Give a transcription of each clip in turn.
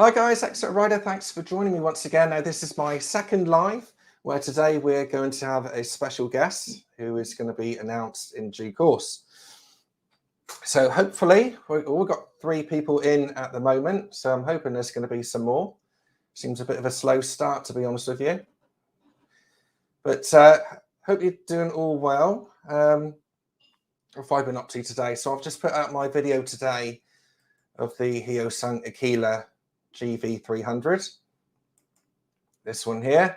Hi guys, Exeterrider, thanks for joining me once again. Now this is my second live, where today we're going to have a special guest who is going to be announced in due course. So hopefully, we've all got 3 people in at the moment, so I'm hoping there's going to be some more. Seems a bit of a slow start, to be honest with you. But hope you're doing all well. What have I been up to today? So I've just put out my video today of the Hyosan Aquila GV300, this one here,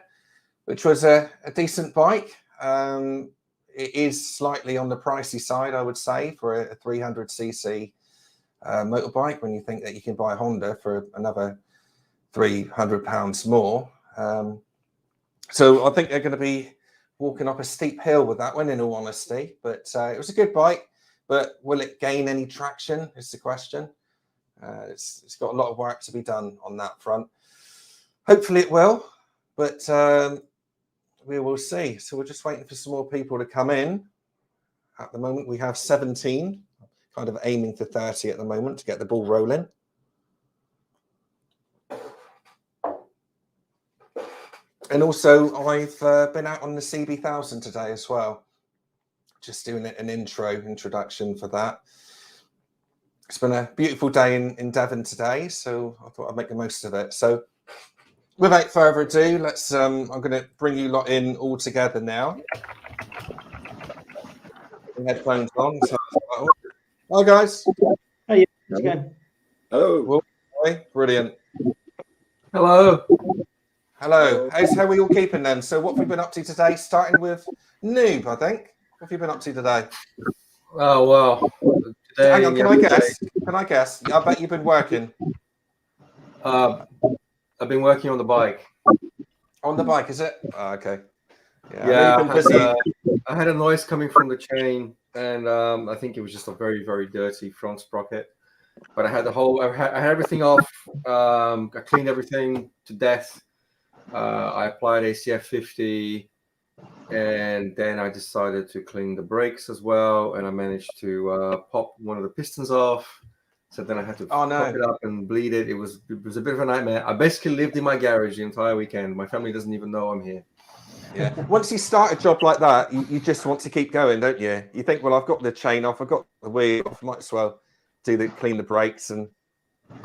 which was a decent bike. It is slightly on the pricey side, I would say, for a 300cc motorbike, when you think that you can buy a Honda for another £300 more. So I think they're going to be walking up a steep hill with that one, in all honesty. But it was a good bike, but will it gain any traction is the question. It's got a lot of work to be done on that front. Hopefully it will, but we will see. So we're just waiting for some more people to come in. At the moment, we have 17, kind of aiming for 30 at the moment to get the ball rolling. And also, I've been out on the CB1000 today as well. Just doing an introduction for that. It's been a beautiful day in Devon today, so I thought I'd make the most of it. So without further ado, let's I'm going to bring you lot in all together now. Headphones on. So, hi guys. Hey, how's it going? Hello. Hi, brilliant. Hello. Hello. How are we all keeping then? So what have we been up to today? Starting with Noob, I think. What have you been up to today? Oh well. Today, hang on, can I guess? Can I guess? I bet you've been working. I've been working on the bike. On the bike, is it? Oh, okay. Yeah, you've been busy. I had a noise coming from the chain, and I think it was just a very, very dirty front sprocket. But I had I had everything off. I cleaned everything to death. I applied ACF 50, and then I decided to clean the brakes as well, and I managed to pop one of the pistons off. So then I had to pop it up and bleed it. It was a bit of a nightmare. I basically lived in my garage the entire weekend. My family doesn't even know I'm here. Yeah. Once you start a job like that, you just want to keep going, don't you? You think, well, I've got the chain off, I've got the wheel off, might as well clean the brakes. And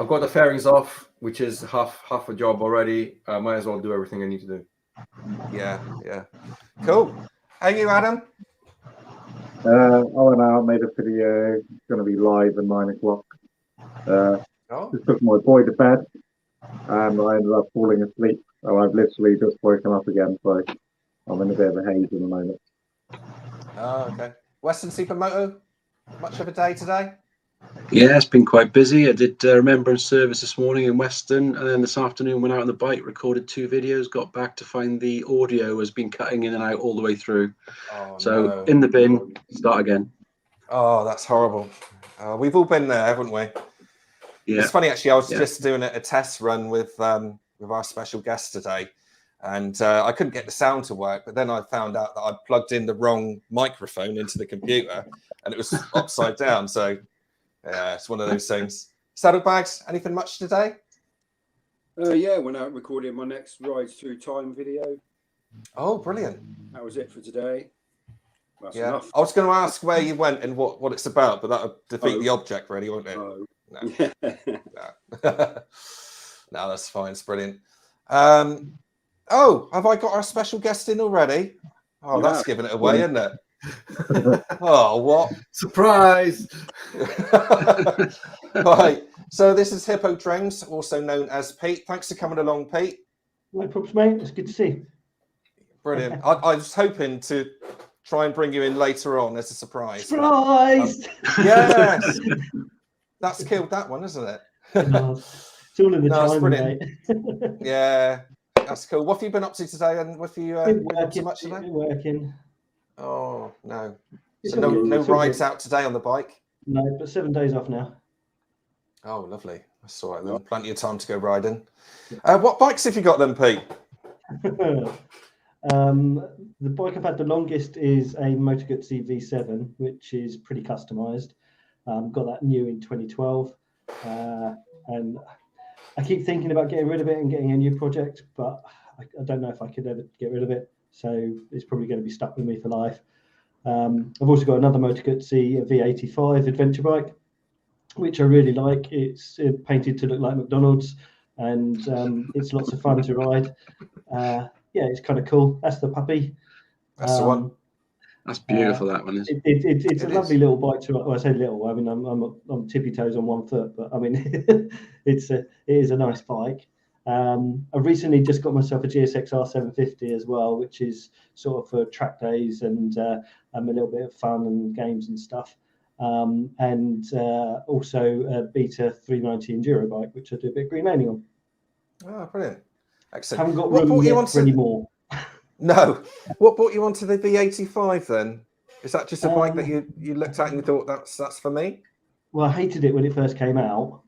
I've got the fairings off, which is half a job already. I might as well do everything I need to do. Yeah. Cool. How are you, Adam? I went out, made a video. It's going to be live at 9 o'clock. Just took my boy to bed, and I ended up falling asleep. So I've literally just woken up again, so I'm in a bit of a haze at the moment. Oh, okay. Western Supermoto, much of a day today? Yeah, it's been quite busy. I did remembrance service this morning in Western, and then this afternoon went out on the bike, recorded 2 videos, got back to find the audio has been cutting in and out all the way through. So in the bin, start again. Oh, that's horrible. We've all been there, haven't we? Yeah. It's funny, actually. I was just doing a test run with our special guest today, and I couldn't get the sound to work. But then I found out that I'd plugged in the wrong microphone into the computer, and it was upside down. So yeah, it's one of those things. Saddlebags, anything much today? Yeah, went out recording my next Rides Through Time video. Oh, brilliant. That was it for today. That's yeah. enough. I was going to ask where you went and what it's about, but that would defeat the object, really, wouldn't it? Oh. No. No, that's fine. It's brilliant. Oh, have I got our special guest in already? Oh, that's giving it away, isn't it? Oh, what? Surprise! Right. So this is Hippo-Drones, also known as Pete. Thanks for coming along, Pete. No problems, mate. It's good to see you. Brilliant. I was hoping to try and bring you in later on as a surprise. Surprise! Yes. That's killed that one, isn't it? It's all in the time, mate. Yeah. That's cool. What have you been up to today? And what have you been up to much today? Been working. Oh, no. So no rides out today on the bike? No, but 7 days off now. Oh, lovely. That's all right then. Plenty of time to go riding. What bikes have you got then, Pete? The bike I've had the longest is a Moto Guzzi V7, which is pretty customized. Got that new in 2012. And I keep thinking about getting rid of it and getting a new project, but I don't know if I could ever get rid of it. So it's probably going to be stuck with me for life. I've also got another Moto Guzzi, a V85 adventure bike, which I really like. It's painted to look like McDonald's, and it's lots of fun to ride. Yeah, it's kind of cool. That's the puppy. That's the one. That's beautiful. That one is. It's a lovely little bike to ride. Well, I say little. I mean, I'm tippy toes on one foot, but I mean, it is a nice bike. I've recently just got myself a GSX-R 750 as well, which is sort of for track days and a little bit of fun and games and stuff. And also a Beta 390 enduro bike, which I do a bit of green laning on. Oh, brilliant. Excellent. Haven't got room yet for any more. No. What brought you onto the V85 then? Is that just a bike that you looked at and you thought that's for me? Well, I hated it when it first came out.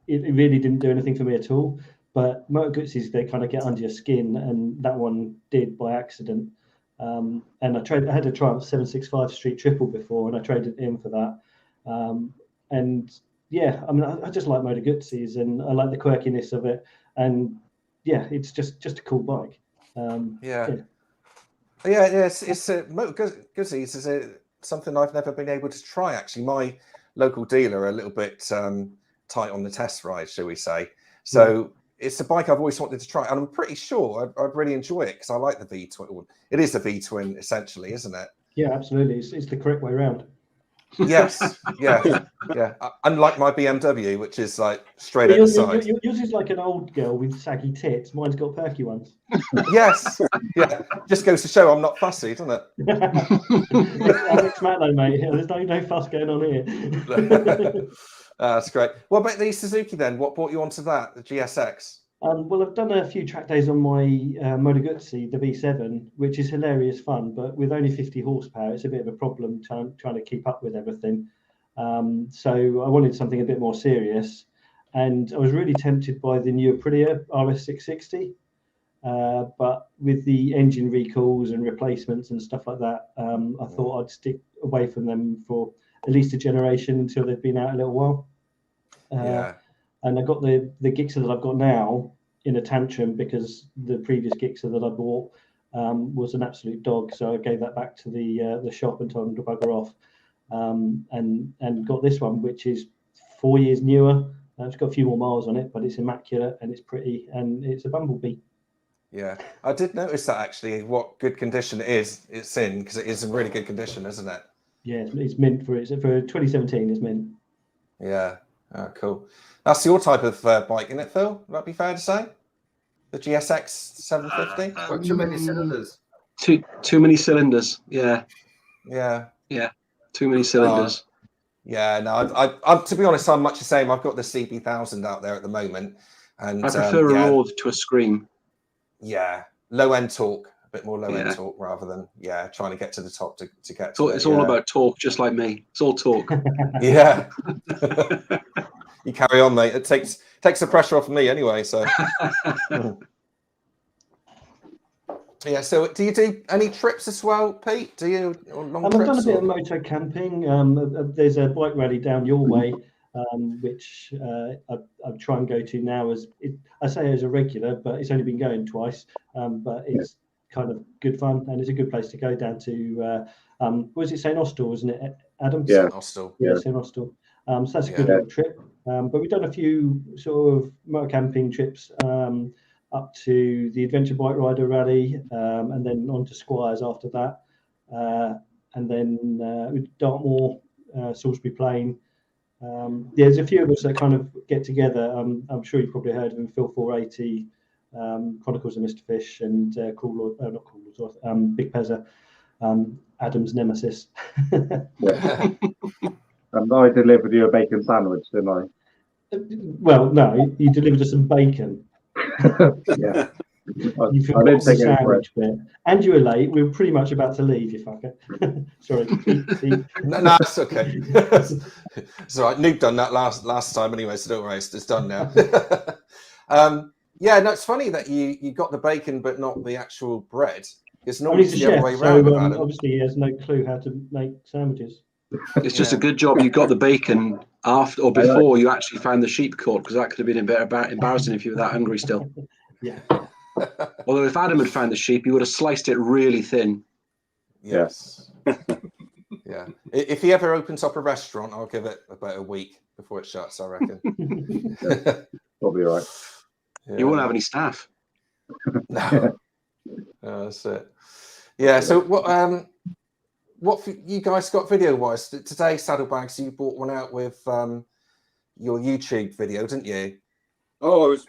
It really didn't do anything for me at all. But Moto Guzzis, they kind of get under your skin, and that one did by accident. And I had a Triumph 765 Street Triple before, and I traded it in for that. And yeah, I mean, I just like Moto Guzzis, and I like the quirkiness of it. And yeah, it's just a cool bike. It's Moto Guzzis is something I've never been able to try. Actually, my local dealer are a little bit tight on the test ride, shall we say? So it's a bike I've always wanted to try, and I'm pretty sure I'd really enjoy it because I like the V-twin. It is a V-twin essentially, isn't it? Yeah, absolutely. It's the correct way around. Yes, yeah. Unlike my BMW, which is like straight at the side. Yours is like an old girl with saggy tits. Mine's got perky ones. Yes, yeah. Just goes to show I'm not fussy, doesn't it? Alex Matlow, mate. There's no fuss going on here. That's great. What about the Suzuki then? What brought you onto that, the GSX? Well, I've done a few track days on my Moto Guzzi, the V7, which is hilarious fun, but with only 50 horsepower, it's a bit of a problem trying to keep up with everything. So I wanted something a bit more serious, and I was really tempted by the new Aprilia RS660, but with the engine recalls and replacements and stuff like that, I thought I'd stick away from them for at least a generation until they've been out a little while. And I got the Gixxer that I've got now in a tantrum because the previous Gixxer that I bought was an absolute dog. So I gave that back to the shop and told them to bugger off. And got this one, which is 4 years newer. It's got a few more miles on it, but it's immaculate and it's pretty and it's a bumblebee. Yeah, I did notice that actually. What good condition it's in, because it is in really good condition, isn't it? Yeah, it's mint for 2017. It's mint. Yeah. Oh, cool. That's your type of bike, isn't it, Phil? Would that be fair to say? The GSX 750? Got too many cylinders. Too many cylinders. Yeah. Too many cylinders. No, to be honest, I'm much the same. I've got the CB1000 out there at the moment, and I prefer a roar to a scream. Yeah, low end torque, a bit more low end torque rather than trying to get to the top to get. It's all about torque, just like me. It's all torque. Yeah. You carry on, mate. It takes the pressure off of me anyway. So. Yeah. So, do you do any trips as well, Pete? Do you? I've done a bit of moto camping. There's a bike rally down your way, which I try and go to now. I say as a regular, but it's only been going twice. But it's kind of good fun, and it's a good place to go down to. Was it St Austell, wasn't it, Adam? Yeah, St Austell. Yeah, St Austell. So that's a good little trip. But we've done a few sort of motor camping trips up to the Adventure Bike Rider Rally, and then on to Squires after that, and then with Dartmoor, Salisbury Plain. There's a few of us that kind of get together. I'm sure you've probably heard of them, Phil 480, Chronicles of Mr. Fish, and Big Pezza, Adam's nemesis. And I delivered you a bacon sandwich, didn't I? Well, no, you delivered us some bacon. Yeah. You forgot the sandwich bit. And you were late. We were pretty much about to leave, you fucker. Sorry. No, it's okay. It's all right. Noob done that last time anyway, so don't worry. It's done now. No, it's funny that you got the bacon but not the actual bread. It's normally the other way around. Obviously, he has no clue how to make sandwiches. It's just a good job you got the bacon After or before you actually found the sheep court, because that could have been a bit embarrassing if you were that hungry still. Yeah. Although if Adam had found the sheep, he would have sliced it really thin. Yes. Yeah. If he ever opens up a restaurant, I'll give it about a week before it shuts, I reckon. Probably right. Yeah. You won't have any staff. No. That's it. Yeah. So what you guys got video wise today? Saddlebags, you brought one out with your YouTube video, didn't you? Oh, I was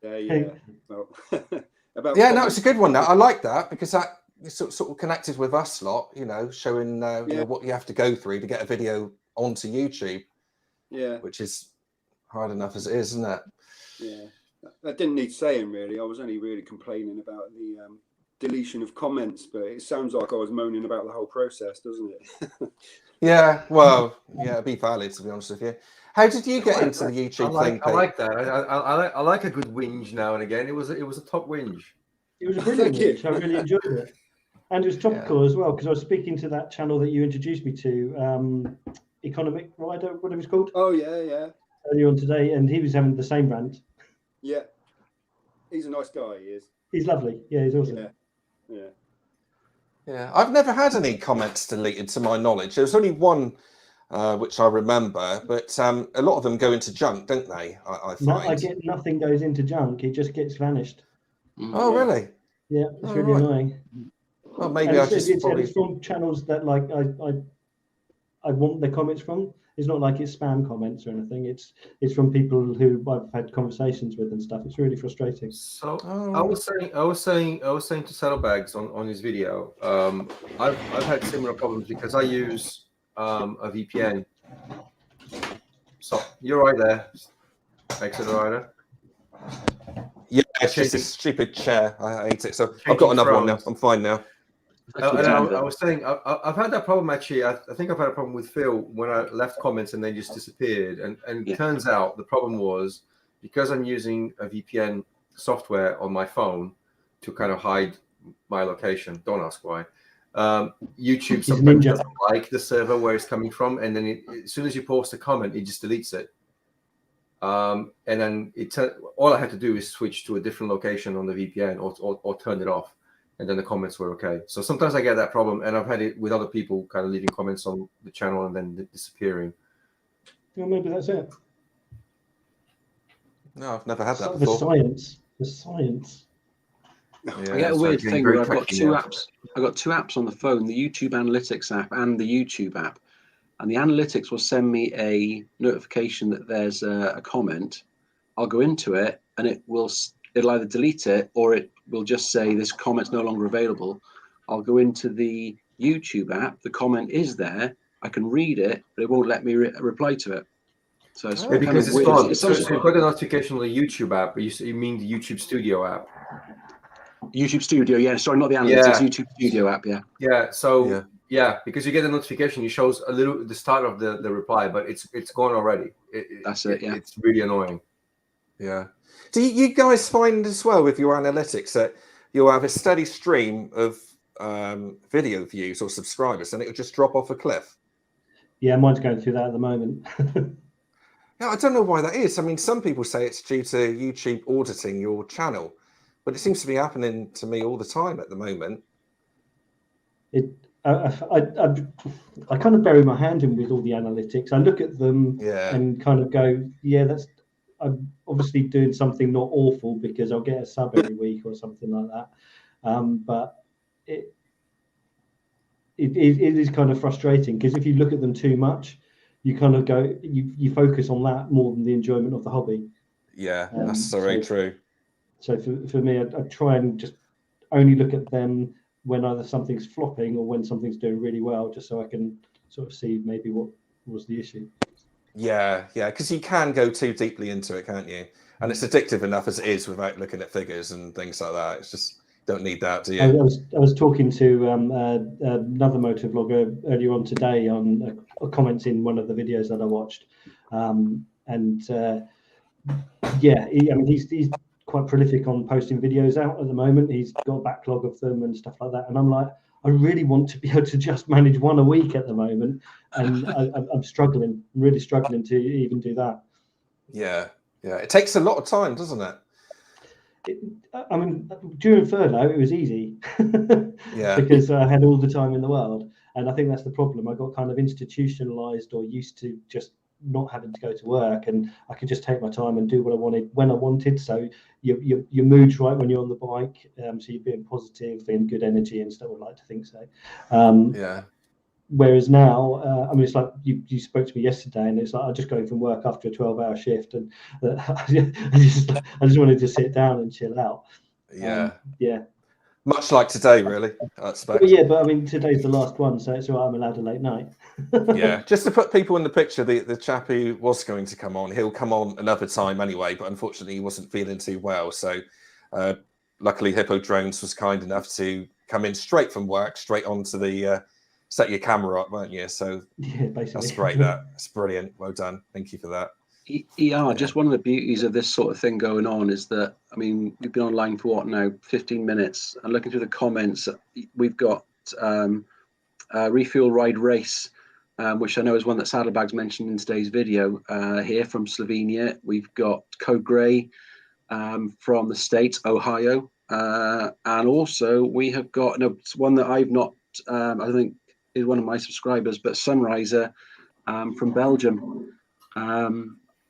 yeah. Well, about No, it's a good one. Now I like that because that sort of connected with us lot. You know, showing you know, what you have to go through to get a video onto YouTube. Yeah. Which is hard enough as it is, isn't it? Yeah. That didn't need saying really. I was only really complaining about the deletion of comments, but it sounds like I was moaning about the whole process, doesn't it? Yeah, well, yeah, it'd be valid to be honest with you. How did you get into the YouTube thing? I like that. I like a good whinge now and again. It was a top whinge. It was a brilliant whinge. I really enjoyed it, and it was topical as well because I was speaking to that channel that you introduced me to, Economic Rider, what it was called. Oh yeah. Earlier on today, and he was having the same rant. Yeah, he's a nice guy. He is. He's lovely. Yeah, he's awesome. Yeah. I've never had any comments deleted to my knowledge. There was only one which I remember, but a lot of them go into junk, don't they? I find. No, I get nothing goes into junk. It just gets vanished. Oh, really? Yeah, it's really annoying. Well, maybe it's from channels that like I want the comments from. It's not like it's spam comments or anything. It's from people who I've had conversations with and stuff. It's really frustrating. So I was saying to Saddlebags on his video. I've had similar problems because I use a VPN. So you're right there, Exeterrider. Yeah, it's just a stupid chair. I hate it. So I've got another one now. I'm fine now. I was saying I've had that problem actually. I think I've had a problem with Phil when I left comments and they just disappeared. And it turns out the problem was because I'm using a VPN software on my phone to kind of hide my location. Don't ask why. YouTube sometimes doesn't like the server where it's coming from, and then as soon as you post a comment, it just deletes it. And then all I had to do is switch to a different location on the VPN or turn it off. And then the comments were okay. So sometimes I get that problem, and I've had it with other people kind of leaving comments on the channel and then disappearing. Well, maybe that's it. No, I've never had that before. The science. Yeah, I get a weird thing where I've got two apps. I've got two apps on the phone: the YouTube Analytics app and the YouTube app. And the Analytics will send me a notification that there's a comment. I'll go into it, and it'll either delete it or it will just say this comment's no longer available. I'll go into the YouTube app. The comment is there. I can read it, but it won't let me reply to it. So it's because it's gone. So it's you've got a notification on the YouTube app, but you mean the YouTube Studio app? YouTube Studio, yeah. Sorry, not the Analytics. YouTube Studio app, yeah. Yeah. So yeah, because you get a notification, it shows the start of the reply, but it's gone already. That's it. Yeah. It's really annoying. Yeah. Do you guys find as well with your analytics that you'll have a steady stream of video views or subscribers and it'll just drop off a cliff? Yeah, mine's going through that at the moment. Yeah, I don't know why that is. I mean, some people say it's due to YouTube auditing your channel, but it seems to be happening to me all the time at the moment. I kind of bury my hand in with all the analytics. I look at them and kind of go, I'm obviously doing something not awful because I'll get a sub every week or something like that. But it is kind of frustrating because if you look at them too much, you kind of go, you focus on that more than the enjoyment of the hobby. Yeah, that's very true. So for me, I try and just only look at them when either something's flopping or when something's doing really well, just so I can sort of see maybe what was the issue. Yeah, because you can go too deeply into it, can't you? And it's addictive enough as it is without looking at figures and things like that. It's just don't need that, do you? I was talking to another motovlogger earlier on today on comments in one of the videos that I watched, he's quite prolific on posting videos out at the moment. He's got a backlog of them and stuff like that. And I'm like, I really want to be able to just manage one a week at the moment, and I'm struggling. I'm really struggling to even do that. Yeah, it takes a lot of time, doesn't it? I mean, during furlough, it was easy. Yeah. Because I had all the time in the world. And I think that's the problem. I got kind of institutionalized or used to just not having to go to work, and I could just take my time and do what I wanted when I wanted. So your mood's right when you're on the bike. So you're being positive and good energy and stuff. I would like to think so. Yeah. Whereas now, I mean, it's like you spoke to me yesterday, and it's like I just got in from work after a 12-hour shift, and I just wanted to sit down and chill out. Yeah. Yeah. Much like today, really, I expect. Well, yeah, but I mean, today's the last one, so it's all right. I'm allowed a late night. Yeah, just to put people in the picture, the chap who was going to come on, he'll come on another time anyway, but unfortunately he wasn't feeling too well. So luckily Hippo-Drones was kind enough to come in straight from work, straight onto the set your camera up, weren't you? So yeah, basically. That's great. That's brilliant. Well done. Thank you for that. Just one of the beauties of this sort of thing going on is that, I mean, we've been online for what now, 15 minutes, and looking through the comments, we've got Refuel Ride Race, which I know is one that Saddlebags mentioned in today's video, here from Slovenia. We've got Code Grey from the States, Ohio, and also we have got one that I've not, I think is one of my subscribers, but Sunriser from Belgium.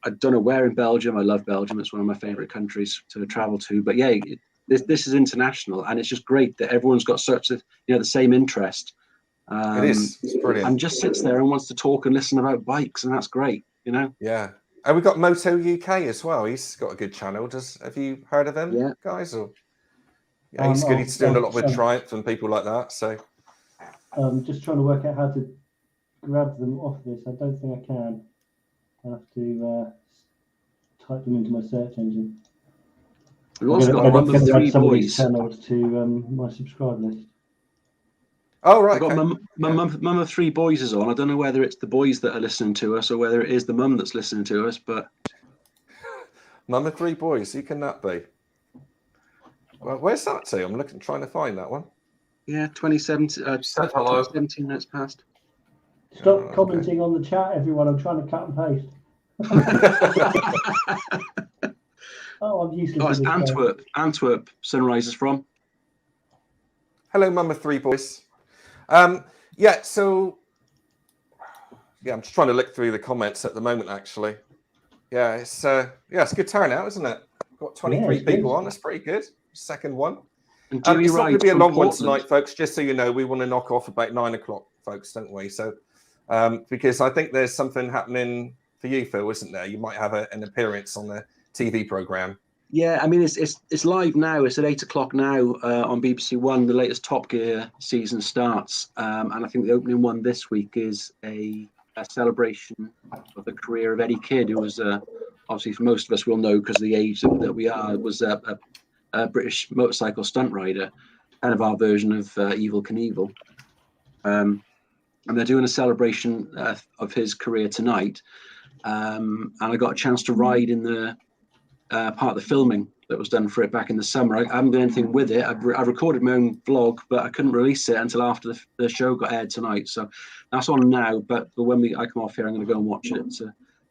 I don't know where in Belgium. I love Belgium. It's one of my favorite countries to travel to. But yeah, this is international, and it's just great that everyone's got such the same interest. It is. It's brilliant. And just sits there and wants to talk and listen about bikes, and that's great. Yeah. And we've got Moto UK as well. He's got a good channel. Have you heard of him, guys? Or yeah, he's good. He's doing a lot with Triumph and people like that. So I'm just trying to work out how to grab them off this. I don't think I can. I'll have to type them into my search engine. We've also got Mum of Three Boys channels to my subscribe list. Oh right. I've got Mum of Three Boys is on. I don't know whether it's the boys that are listening to us or whether it is the mum that's listening to us, but Mum of Three Boys. Who can that be? Well, where's that to? I'm trying to find that one. Yeah, 2017. 17 minutes past. Stop commenting on the chat, everyone. I'm trying to cut and paste. I'm useless. Oh, it's Antwerp Sunrise is from. Hello, Mum of Three Boys. So I'm just trying to look through the comments at the moment, actually. Yeah, it's a good turnout, isn't it? Got 23 people on. That's pretty good. Second one. And it's not going to be a long one tonight, folks. Just so you know, we want to knock off about 9 o'clock, folks, don't we? So, because I think there's something happening for you, Phil, isn't there? You might have an appearance on the TV program. Yeah, I mean it's live now. It's at 8 o'clock now on BBC One. The latest Top Gear season starts, and I think the opening one this week is a celebration of the career of Eddie Kidd, who was obviously for most of us will know because of the age that we are, was a British motorcycle stunt rider, kind of our version of Evel Knievel. And they're doing a celebration of his career tonight. And I got a chance to ride in the part of the filming that was done for it back in the summer. I haven't done anything with it. I've recorded my own vlog, but I couldn't release it until after the show got aired tonight. So that's on now. But when I come off here, I'm going to go and watch it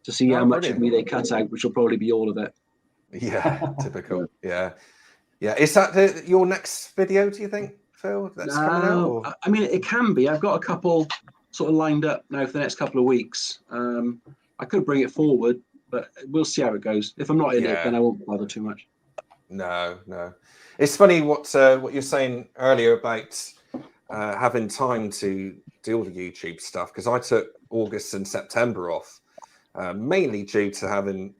to see how much of me they cut out, which will probably be all of it. Yeah, typical. Yeah. Is that your next video, do you think, Phil? That's coming out? Or? I mean, it can be. I've got a couple sort of lined up now for the next couple of weeks. I could bring it forward, but we'll see how it goes. If I'm not in it, then I won't bother too much. No. It's funny what you're saying earlier about having time to do all the YouTube stuff, because I took August and September off, mainly due to having,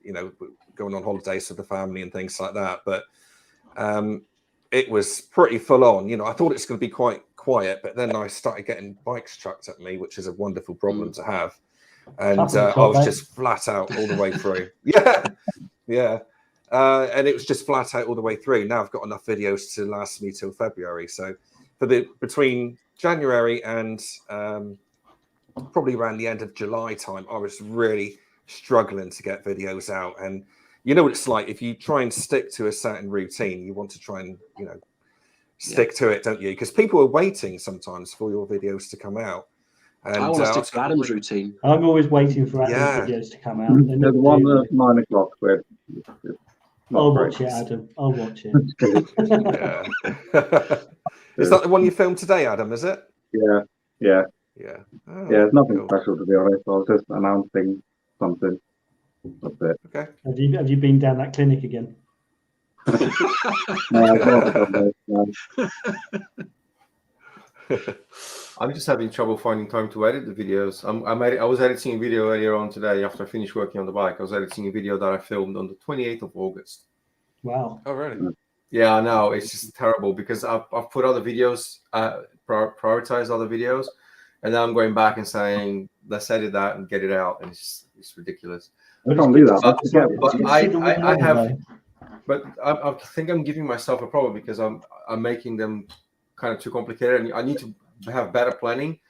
going on holidays with the family and things like that. But it was pretty full on. I thought it's going to be quite quiet, but then I started getting bikes chucked at me, which is a wonderful problem to have. And I was just flat out all the way through. Yeah. And it was just flat out all the way through. Now I've got enough videos to last me till February. So between January and probably around the end of July time, I was really struggling to get videos out. And you know what it's like, if you try and stick to a certain routine, you want to try and, stick to it, don't you? Because people are waiting sometimes for your videos to come out. And I want to stick to Adam's routine. I'm always waiting for Adam's Yeah. videos to come out. They're There's not one due. at 9 o'clock where I'll watch it, Adam. I'll watch it. Yeah. Is that the one you filmed today, Adam? Is it? Yeah. Yeah. Oh, Yeah, it's nothing cool. special, to be honest. I was just announcing something. That's it. Okay. Have you been down that clinic again? No, I've not done this, no. I'm just having trouble finding time to edit the videos. I was editing a video earlier on today after I finished working on the bike. I was editing a video that I filmed on the 28th of August. Wow. Oh, really? Yeah, I know. It's just terrible because I've put other videos, prioritized other videos, and then I'm going back and saying, let's edit that and get it out. And it's ridiculous. I can't do that. But I think I'm giving myself a problem because I'm making them kind of too complicated. And I need to have better planning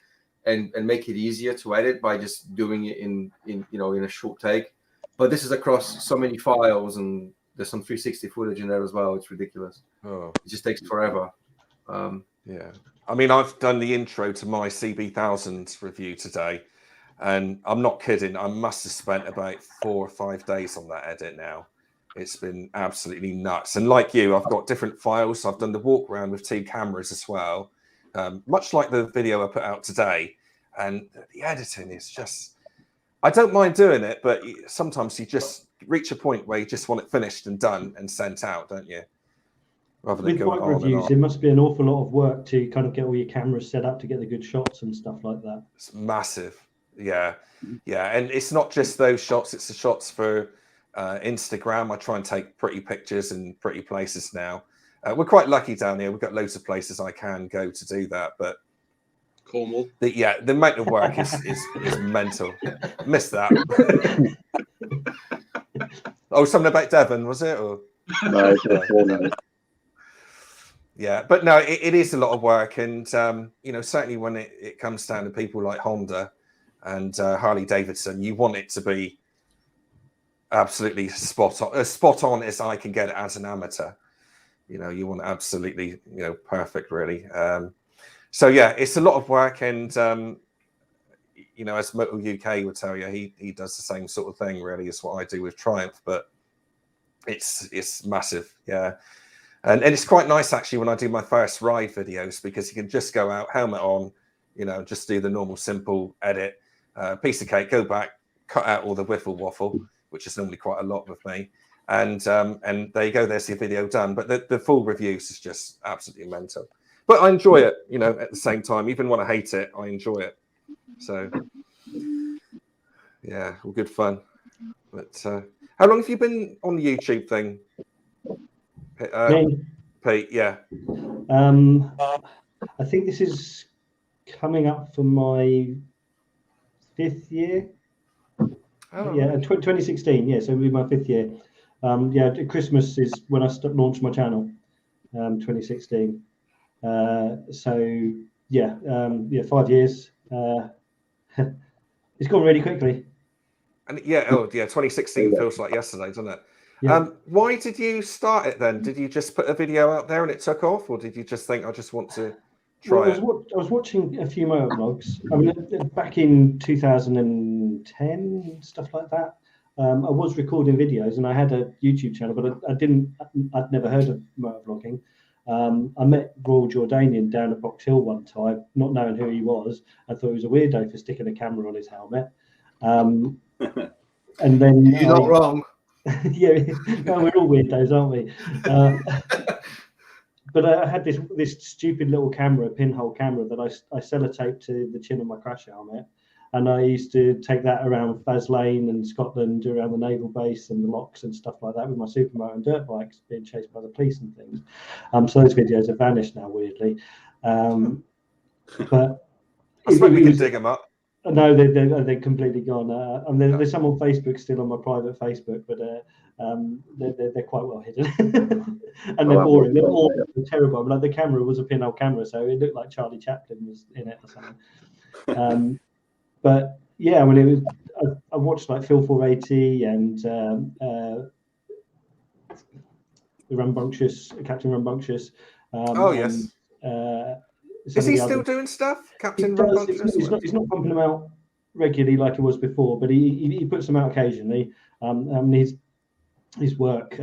and make it easier to edit by just doing it in a short take. But this is across so many files, and there's some 360 footage in there as well. It's ridiculous. Oh. It just takes forever. Yeah. I mean, I've done the intro to my CB1000 review today, and I'm not kidding. I must have spent about 4 or 5 days on that edit now. It's been absolutely nuts. And like you, I've got different files. I've done the walk around with 2 cameras as well, much like the video I put out today. And the editing is just, I don't mind doing it, but sometimes you just reach a point where you just want it finished and done and sent out, don't you? Rather than With going bike on reviews, and it on. must be an awful lot of work to kind of get all your cameras set up to get the good shots and stuff like that. It's massive. Yeah. And it's not just those shots, it's the shots for Instagram. I try and take pretty pictures in pretty places now. We're quite lucky down here. We've got loads of places I can go to do that, but Cornwall. the amount of work is mental. Missed that. Oh, something about Devon, was it? Or No, it's just all yeah, but no, it is a lot of work, and certainly when it comes down to people like Honda and Harley Davidson, you want it to be absolutely spot on as I can get it as an amateur. You want it absolutely perfect, really. So yeah, it's a lot of work, and as Moto UK would tell you, he does the same sort of thing really as what I do with Triumph, but it's massive, yeah. And it's quite nice actually when I do my first ride videos, because you can just go out, helmet on, just do the normal simple edit, piece of cake, go back, cut out all the wiffle waffle, which is normally quite a lot with me, and there you go, there's your video done. But the full reviews is just absolutely mental. But I enjoy it, at the same time. Even when I hate it, I enjoy it. So yeah, all good fun. But how long have you been on the YouTube thing? Pete, yeah. I think this is coming up for my 5th year. Oh, yeah, really? 2016. Yeah, so it'll be my 5th year. Yeah, Christmas is when I launched my channel. 2016. So yeah, 5 years. It's gone really quickly. And 2016 feels like yesterday, doesn't it? Yeah. Why did you start it then? Did you just put a video out there and it took off, or did you just think, I just want to try it? I was watching a few motovlogs. I mean, back in 2010, stuff like that. I was recording videos, and I had a YouTube channel, but I'd never heard of motovlogging. I met Royal Jordanian down at Box Hill one time, not knowing who he was. I thought he was a weirdo for sticking a camera on his helmet. And then you're not wrong. Yeah, no, we're all weirdos, aren't we? But I had this stupid little camera, pinhole camera, that I sellotaped to the chin of my crash helmet, and I used to take that around Faslane and Scotland, around the naval base and the locks and stuff like that with my supermoto and dirt bikes being chased by the police and things. So those videos have vanished now, weirdly. But I suppose we can dig them up. No, they're completely gone. There's some on Facebook still, on my private Facebook, but they're quite well hidden. And they're boring. They're all terrible. Like, the camera was a pinhole camera, so it looked like Charlie Chaplin was in it or something. But yeah, I mean, I watched like Phil 480 and the Rambunctious, Captain Rambunctious, Oh, yes. Is he still doing stuff, Captain Rambunctious? He's not pumping them out regularly like it was before, but he puts them out occasionally. His work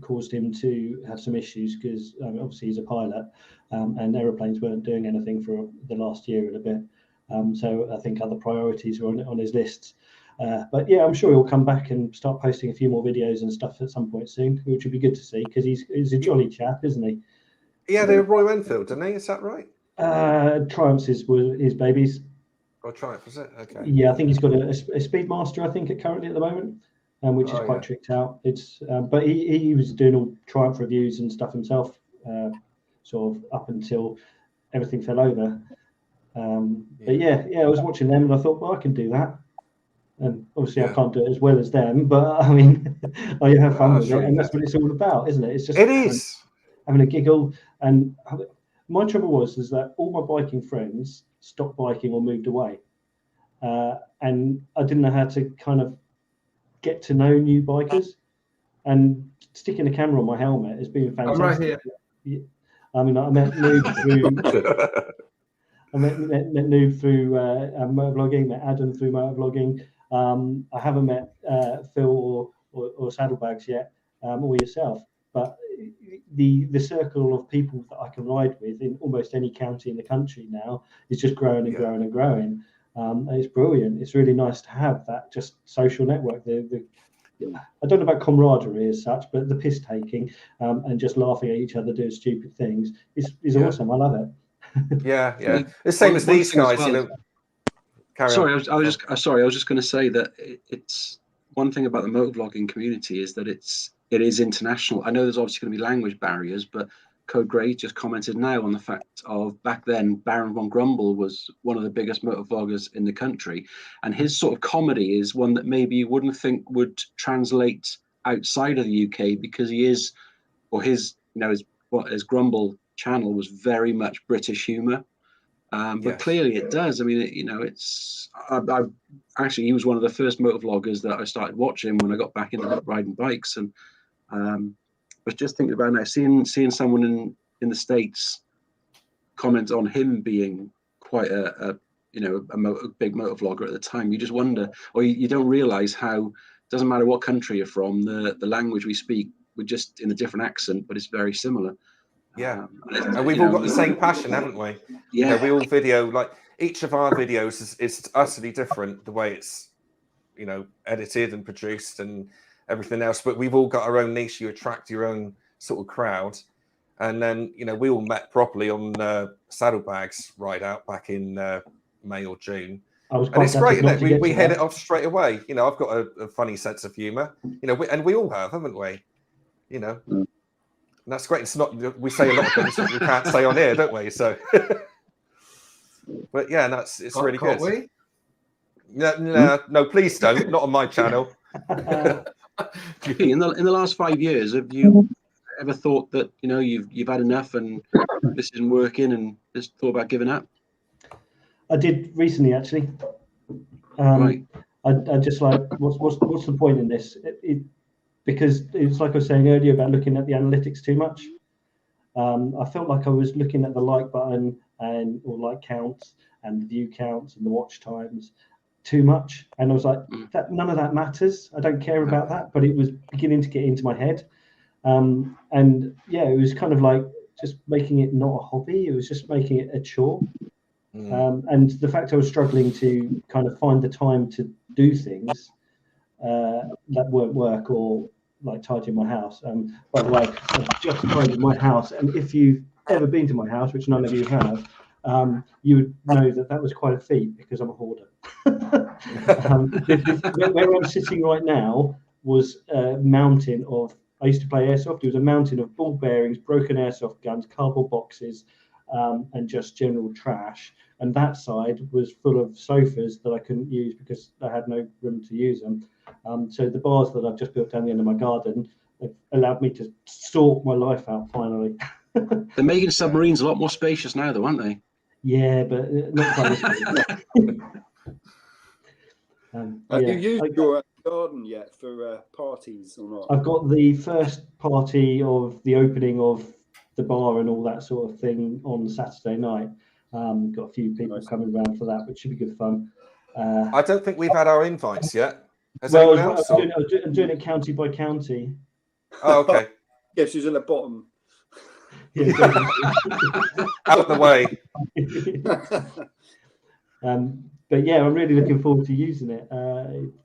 caused him to have some issues because obviously he's a pilot, and aeroplanes weren't doing anything for the last year and a bit. So I think other priorities were on his lists. But yeah, I'm sure he'll come back and start posting a few more videos and stuff at some point soon, which would be good to see because he's a jolly chap, isn't he? He had a Royal Enfield, didn't he? Is that right? Triumphs were his babies. Oh, Triumph, was it? Okay. Yeah, I think he's got a Speedmaster, I think, currently at the moment, which is quite tricked out. It's but he was doing all Triumph reviews and stuff himself, sort of up until everything fell over. But yeah, I was watching them and I thought, well, I can do that. And obviously I can't do it as well as them, but I mean, I have fun with it, and that's what it's all about, isn't it? It's just having a giggle. And my trouble is that all my biking friends stopped biking or moved away, and I didn't know how to kind of get to know new bikers. And sticking a camera on my helmet has been fantastic. I'm right here. I mean, I met Noob through. I met Noob through Motovlogging, met Adam through Motovlogging. I haven't met Phil or Saddlebags yet, or yourself. But the circle of people that I can ride with in almost any county in the country now is just growing and growing and growing. And it's brilliant. It's really nice to have that just social network. I don't know about camaraderie as such, but the piss taking and just laughing at each other doing stupid things is awesome. I love it. Yeah. The same as these guys, you know. Sorry, I was just going to say that it's one thing about the motovlogging community is that it is international. I know there's obviously going to be language barriers, but Code Grey just commented now on the fact of back then Baron von Grumble was one of the biggest motovloggers in the country, and his sort of comedy is one that maybe you wouldn't think would translate outside of the UK because he is, or his Grumble channel was very much British humour. But clearly it does. I mean, I actually, he was one of the first motovloggers that I started watching when I got back into riding bikes, and I was just thinking about now, seeing someone in the States comment on him being quite a big motovlogger at the time. You just wonder, or you don't realize how, doesn't matter what country you're from, the language we speak, we're just in a different accent, but it's very similar. Yeah, and we've all got the same passion, haven't we? Yeah, we all video, like each of our videos is utterly different the way it's, edited and produced and everything else. But we've all got our own niche. You attract your own sort of crowd, and then we all met properly on Saddlebags ride out back in May or June. And it's great, isn't it? We hit it off straight away. I've got a funny sense of humour. And we all have, haven't we? And that's great. It's not, we say a lot of things that we can't say on here, don't we? So, but yeah, it's really good. We? No, please don't. Not on my channel. In the last 5 years, have you ever thought that you've had enough and this isn't working, and just thought about giving up? I did recently, actually. Right. I just like, what's the point in this? Because it's like I was saying earlier about looking at the analytics too much. I felt like I was looking at the like button or like counts and the view counts and the watch times too much. And I was like, none of that matters. I don't care about that. But it was beginning to get into my head. And yeah, it was kind of like just making it not a hobby. It was just making it a chore. And the fact I was struggling to kind of find the time to do things that weren't work, or like tidying my house. By the way, I've just tidied my house, and if you've ever been to my house, which none of you have, you would know that was quite a feat because I'm a hoarder. Where I'm sitting right now was a mountain of, I used to play airsoft, it was a mountain of ball bearings, broken airsoft guns, cardboard boxes, and just general trash. And that side was full of sofas that I couldn't use because I had no room to use them. So the bars that I've just built down the end of my garden have allowed me to sort my life out finally. They're making submarines a lot more spacious now, though, aren't they? Yeah, but not quite as good. Have you used your garden yet for parties or not? I've got the first party of the opening of the bar and all that sort of thing on Saturday night. Got a few people coming around for that, which should be good fun. I don't think we've had our invites yet. Has well, anyone else? I'm doing it county by county. Oh, okay. Yeah, she's at the bottom. Yeah, out the way. But yeah, I'm really looking forward to using it.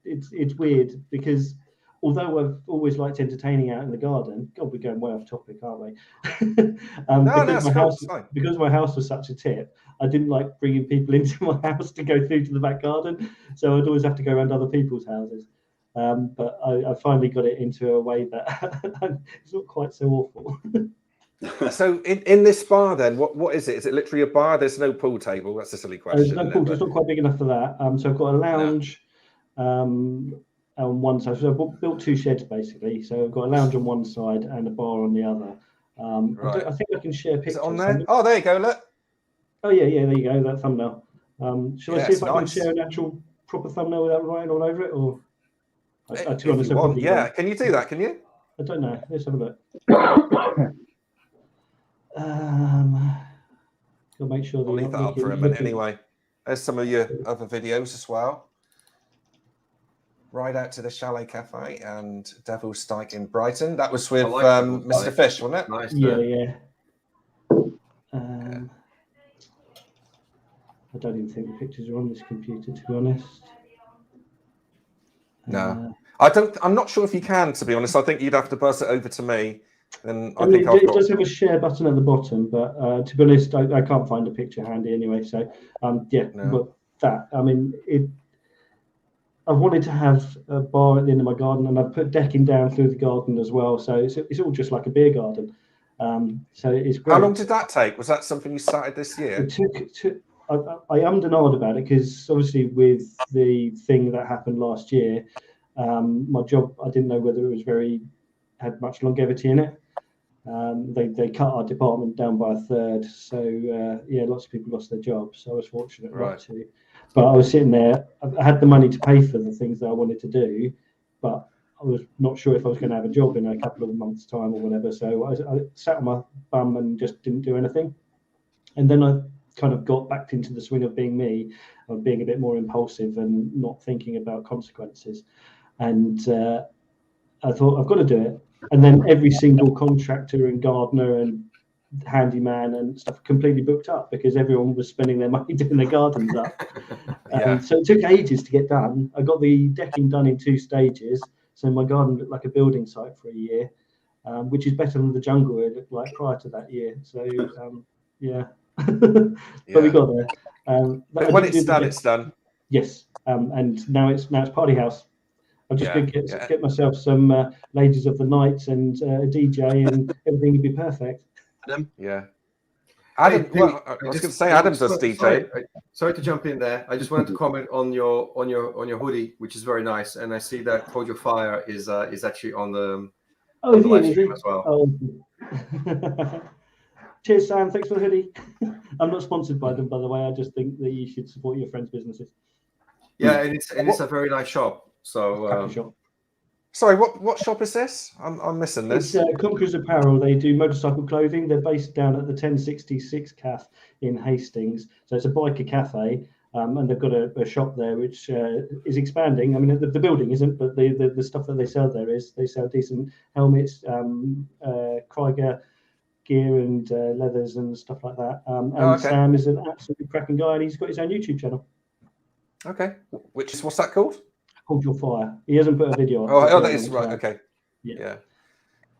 It's weird because although I've always liked entertaining out in the garden, God, we're going way off topic, aren't we? Because my house was such a tip, I didn't like bringing people into my house to go through to the back garden, so I'd always have to go around other people's houses. But I finally got it into a way that it's not quite so awful. So in this bar then, what is it? Is it literally a bar? There's no pool table. That's a silly question. There's no pool. It's not quite big enough for that. So I've got a lounge on one side. So I've built two sheds basically. So I've got a lounge on one side and a bar on the other. Right. I think I can share pictures. Is it on there? Oh, there you go. Look. Oh yeah, there you go. That thumbnail. Shall I see if I can nice. share an actual proper thumbnail without writing all over it, or? If you want, yeah. Can you do that? Can you? I don't know. Let's have a look. Gotta make sure I'll leave that up for a minute anyway. There's some of your other videos as well. Ride out to the Chalet Cafe and Devil's Dyke in Brighton. That was with Mr. Fish, wasn't it? Nice. Yeah. I don't even think the pictures are on this computer, to be honest. No, I'm not sure if you can, to be honest. I think you'd have to buzz it over to me. Then it does have a share button at the bottom, but to be honest, I can't find a picture handy anyway. So but that, I mean, I wanted to have a bar at the end of my garden, and I've put decking down through the garden as well. So it's all just like a beer garden. So it's great. How long did that take? Was that something you started this year? I ummed and ahed about it because obviously with the thing that happened last year, my job, I didn't know whether it was had much longevity in it. They cut our department down by a third, so lots of people lost their jobs. So I was fortunate not to. But I was sitting there. I had the money to pay for the things that I wanted to do, but I was not sure if I was going to have a job in a couple of months' time or whatever. So I sat on my bum and just didn't do anything. And then I kind of got back into the swing of being me, of being a bit more impulsive and not thinking about consequences. And I thought, I've got to do it. And then every single contractor and gardener and handyman and stuff completely booked up because everyone was spending their money doing their gardens up. So it took ages to get done. I got the decking done in 2 stages. So my garden looked like a building site for a year, which is better than the jungle it looked like prior to that year. So, but we got there. But when it's done, it's done. Yes. And now it's party house. I'm just going to get myself some ladies of the night and a DJ, and everything would be perfect. Yeah. Adam, I was going to say Adam does DJ. Sorry to jump in there. I just wanted to comment on your hoodie, which is very nice, and I see that Hold Your Fire is actually on the live stream as well. Oh. Cheers, Sam. Thanks for the hoodie. I'm not sponsored by them, by the way. I just think that you should support your friends' businesses. Yeah, and it's a very nice shop. So, sorry, what shop is this? I'm missing this. It's Conquerors Apparel. They do motorcycle clothing. They're based down at the 1066 Cafe in Hastings. So it's a biker cafe, and they've got a shop there which is expanding. I mean, the building isn't, but the stuff that they sell there is. They sell decent helmets, Krieger gear and leathers and stuff like that. Sam is an absolutely cracking guy, and he's got his own YouTube channel. Okay, what's that called? Hold Your Fire. He hasn't put a video on. Oh, that is right. Okay. Yeah.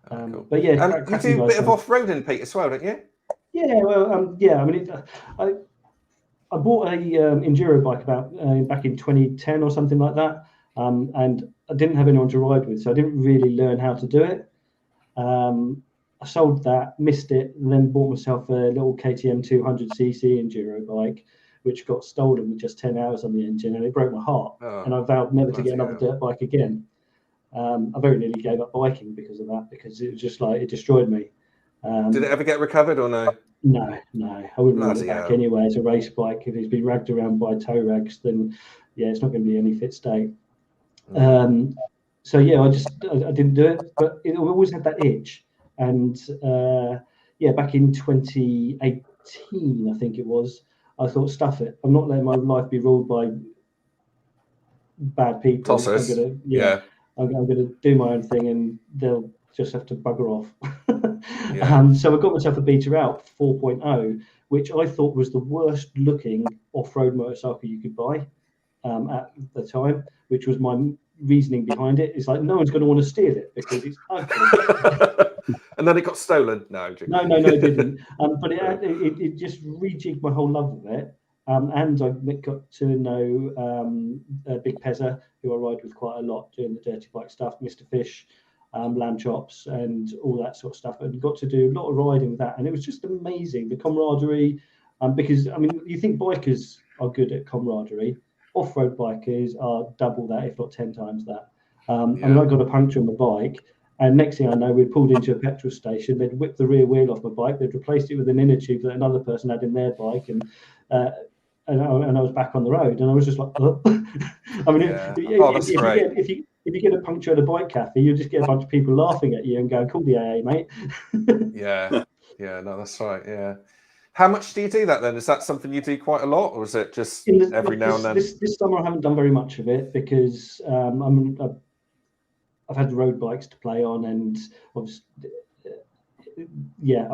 Cool. But yeah, you do a bit of off-roading, Pete, as well, don't you? Yeah. Well, I mean, I bought a enduro bike about back in 2010 or something like that, and I didn't have anyone to ride with, so I didn't really learn how to do it. I sold that, missed it, and then bought myself a little KTM 200cc enduro bike, which got stolen with just 10 hours on the engine, and it broke my heart. And I vowed never to get another dirt bike again. I very nearly gave up biking because of that, because it was just like, it destroyed me. Did it ever get recovered or no? No, I wouldn't ride it back anyway. It's a race bike. If it's been ragged around by tow rags, then it's not going to be any fit state. So I didn't do it, but it always had that itch. And yeah, back in 2018, I think it was, I thought, stuff it. I'm not letting my life be ruled by bad people. Tossers. I'm gonna do my own thing, and they'll just have to bugger off. Yeah. So I got myself a Beta Out 4.0, which I thought was the worst looking off-road motorcycle you could buy at the time, which was my reasoning behind it. It's like, no one's going to want to steal it because it's ugly. And then it got stolen. No, no, it didn't. But it just rejigged my whole love of it. And I got to know Big Pezza, who I ride with quite a lot, doing the dirty bike stuff, Mr. Fish, Lamb Chops, and all that sort of stuff. And got to do a lot of riding with that. And it was just amazing, the camaraderie. Because, I mean, you think bikers are good at camaraderie. Off-road bikers are double that, if not 10 times that. And I got a puncture on the bike. And next thing I know, we'd pulled into a petrol station. They'd whipped the rear wheel off my bike. They'd replaced it with an inner tube that another person had in their bike. And I was back on the road, and I was just like, oh. I mean, if you get a puncture at a bike cafe, you just get a bunch of people laughing at you and going, "Call the AA, mate." No, that's right. Yeah. How much do you do that then? Is that something you do quite a lot, or is it just every now and then? This summer I haven't done very much of it because I've had the road bikes to play on, and obviously, I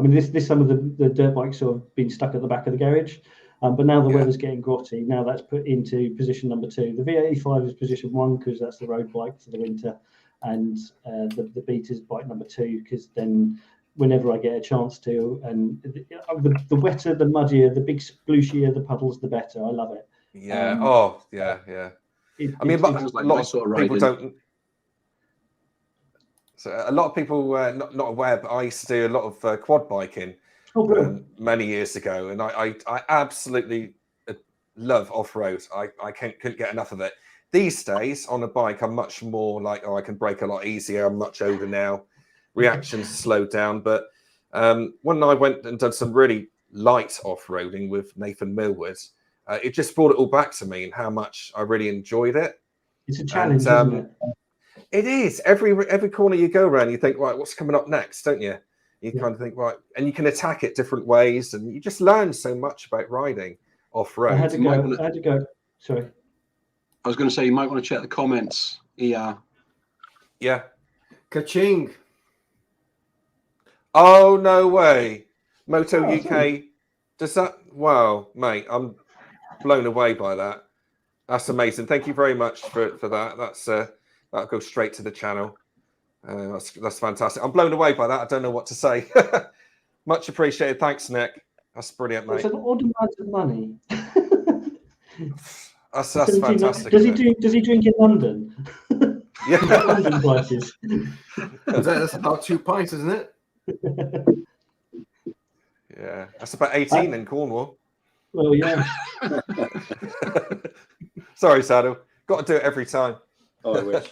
mean, this summer the dirt bikes sort of been stuck at the back of the garage. But now the weather's getting grotty. Now that's put into position number 2. The V85 is position 1 because that's the road bike for the winter, and the Beta's bike number 2 because then whenever I get a chance to, and the wetter, the muddier, the big splooshier the puddles, the better. I love it. Yeah. I mean, a lot of people don't. So a lot of people not aware, but I used to do a lot of quad biking. Many years ago, and I absolutely love off-road. I couldn't get enough of it. These days on a bike, I'm much more like, I can brake a lot easier. I'm much older now. Reactions slowed down. But when I went and done some really light off-roading with Nathan Millwood, it just brought it all back to me and how much I really enjoyed it. It's a challenge, isn't it? It is. Every corner you go around, you think, right, what's coming up next, don't you? You kind of think, right, and you can attack it different ways, and you just learn so much about riding off-road. I had to go. Sorry. I was going to say, you might want to check the comments, ER. Yeah. Ka-ching. Oh, no way. Moto UK. Does that? Wow, mate, I'm blown away by that. That's amazing. Thank you very much for that. That'll go straight to the channel. That's fantastic. I'm blown away by that. I don't know what to say. Much appreciated. Thanks, Nick. That's brilliant, mate. It's an odd amount of money. That's fantastic. Does he drink in London? Yeah. London prices. That's about 2 pints, isn't it? Yeah, that's about 18 in Cornwall. Well, yeah. Sorry, Saddle. Got to do it every time. Oh, I wish.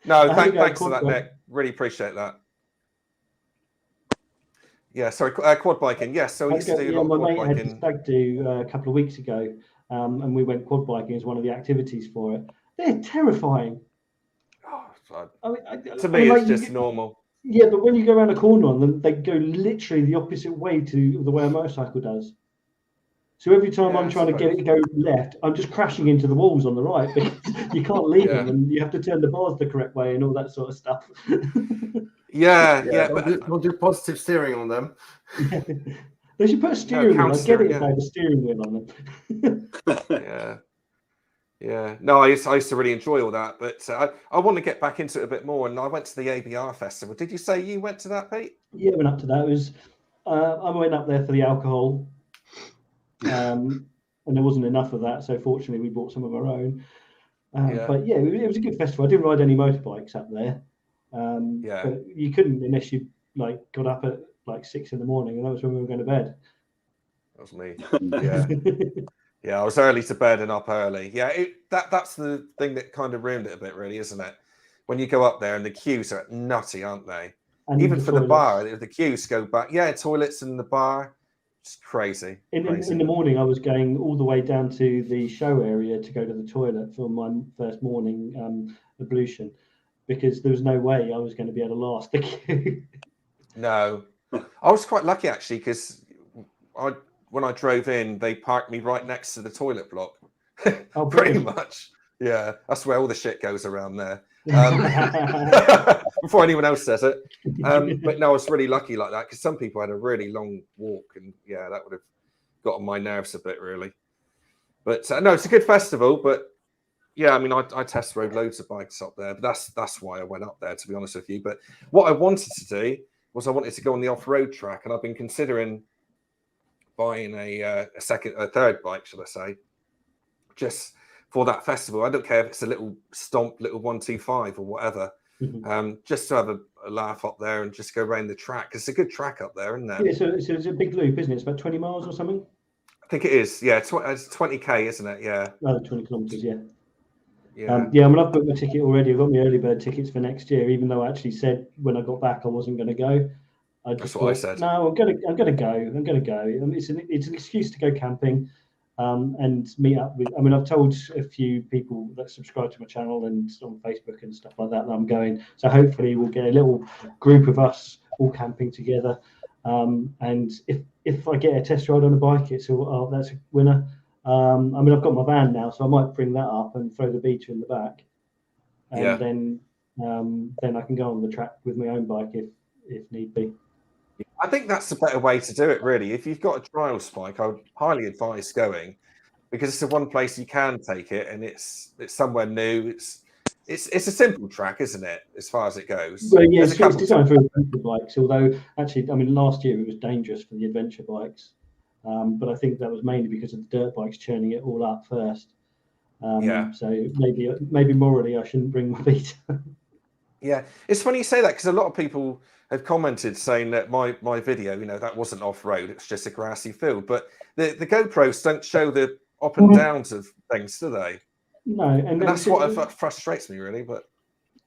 No, thanks for that, Nick. Really appreciate that. Yeah, sorry, quad biking. Yes, so I used to do a lot of quad biking. My mate had a stag do a couple of weeks ago, and we went quad biking as one of the activities for it. They're terrifying. To me, it's just normal. Yeah, but when you go around a corner on them, they go literally the opposite way to the way a motorcycle does. So every time I'm trying to get it to go left, I'm just crashing into the walls on the right because you can't leave them, and you have to turn the bars the correct way and all that sort of stuff. Don't do positive steering on them. They should put a steering wheel. I get it if they have a steering wheel on them. Yeah. No, I used to really enjoy all that, but I want to get back into it a bit more. And I went to the ABR festival. Did you say you went to that, Pete? Yeah, I went up to that. It was I went up there for the alcohol. And there wasn't enough of that, so fortunately we bought some of our own. But yeah, it was a good festival. I didn't ride any motorbikes up there. But you couldn't unless you got up at 6 a.m, and that was when we were going to bed. That was me. Yeah, I was early to bed and up early. Yeah, that's the thing that kind of ruined it a bit, really, isn't it? When you go up there and the queues are nutty, aren't they? And even for the bar, the queues go back. Yeah, toilets in the bar. It's crazy. In the morning, I was going all the way down to the show area to go to the toilet for my first morning ablution because there was no way I was going to be able to last the queue. No. I was quite lucky actually, because when I drove in, they parked me right next to the toilet block. Oh, Pretty brilliant. much. Yeah, that's where all the shit goes around there. Before anyone else says it. But no, I was really lucky like that, because some people had a really long walk, and yeah, that would have got on my nerves a bit, really. But no, it's a good festival. But yeah, I mean, I test rode loads of bikes up there, but that's why I went up there, to be honest with you. But what I wanted to do was I wanted to go on the off-road track, and I've been considering buying a third bike, should I say, just for that festival. I don't care if it's a little stomp, little 125 or whatever, just to have a laugh up there and just go around the track. It's a good track up there, isn't it? Yeah, so it's a big loop, isn't it? It's about 20 miles or something? I think it is. Yeah, it's 20k, isn't it? Yeah. 20 kilometres, yeah. Yeah. Yeah, I mean, I've booked my ticket already. I've got my early bird tickets for next year, even though I actually said when I got back I wasn't going to go. That's what I said. No, I'm gonna go. It's an excuse to go camping, and meet up with. I mean, I've told a few people that subscribe to my channel and on Facebook and stuff like that I'm going. So hopefully we'll get a little group of us all camping together. And if I get a test ride on a bike, that's a winner. I mean, I've got my van now, so I might bring that up and throw the beta in the back, and then I can go on the track with my own bike if need be. I think that's the better way to do it, really. If you've got a trial bike, I would highly advise going, because it's the one place you can take it, and it's somewhere new. It's a simple track, isn't it, as far as it goes? Well, yeah, it's designed for adventure bikes. Although actually, I mean, last year it was dangerous for the adventure bikes, but I think that was mainly because of the dirt bikes churning it all up first. So maybe morally I shouldn't bring my beta. Yeah, it's funny you say that, because a lot of people have commented saying that my video, that wasn't off-road, it's just a grassy field. But the GoPros don't show the up and downs of things, do they? No, and that's what frustrates me, really. But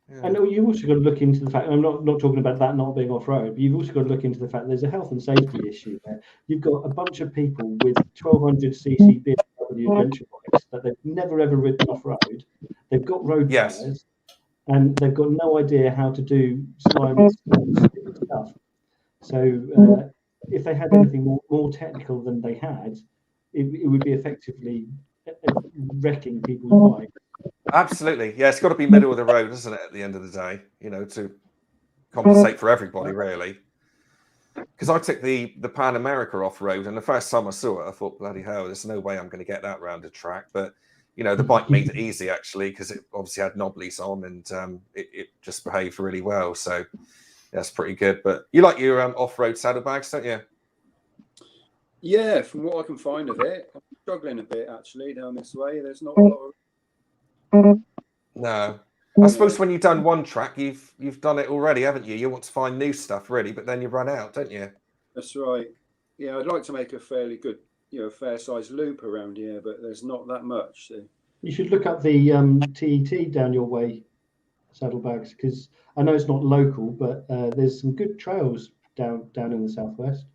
and you've also got to look into the fact, and I'm not talking about that not being off-road, but you've also got to look into the fact there's a health and safety issue there. You've got a bunch of people with 1200cc BMW adventure bikes that they've never ever ridden off-road. They've got road tires, and they've got no idea how to do slime stuff. So if they had anything more technical than they had, it would be effectively wrecking people's bikes. Absolutely, yeah. It's got to be middle of the road, isn't it? At the end of the day, to compensate for everybody, really. Because I took the Pan America off road, and the first time I saw it, I thought, bloody hell, there's no way I'm going to get that round a track. But the bike made it easy, actually, because it obviously had knobblies on, and it just behaved really well. So that's pretty good. But you like your off-road saddlebags, don't you? Yeah, from what I can find of it, I'm struggling a bit actually down this way. There's not a lot of. No, I suppose when you've done one track, you've done it already, haven't you? You want to find new stuff, really, but then you run out, don't you? That's right. Yeah, I'd like to make a fairly good, fair-sized loop around here, but there's not that much. So. You should look up the TET down your way saddlebags, because I know it's not local, but there's some good trails down in the southwest.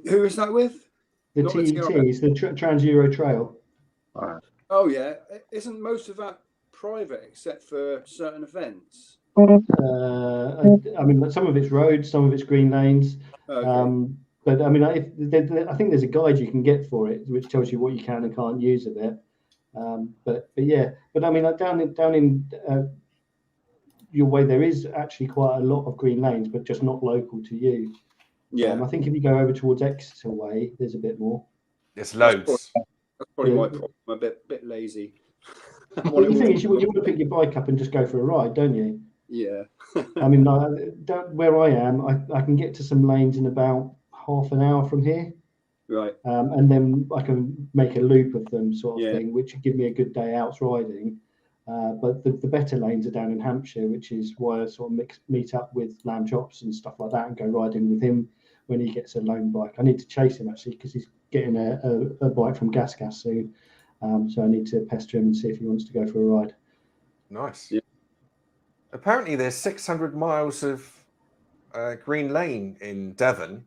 Who is that with? The TET is the Trans Euro Trail. Oh yeah, isn't most of that private except for certain events? I mean, some of it's roads, some of it's green lanes. Okay. But I mean, I think there's a guide you can get for it, which tells you what you can and can't use of it. But I mean, down in your way, there is actually quite a lot of green lanes, but just not local to you. Yeah. I think if you go over towards Exeter way, there's a bit more. There's loads. That's probably my problem. I'm a bit lazy. Well, the thing is, you want to pick your bike up and just go for a ride, don't you? Yeah. I mean, where I am, I can get to some lanes in about half an hour from here. Right. And then I can make a loop of them, sort of thing, which would give me a good day out riding. But the better lanes are down in Hampshire, which is why I sort of meet up with Lamb Chops and stuff like that and go riding with him when he gets a loan bike. I need to chase him actually, because he's getting a bike from Gas soon. So I need to pester him and see if he wants to go for a ride. Nice. Yeah. Apparently there's 600 miles of green lane in Devon.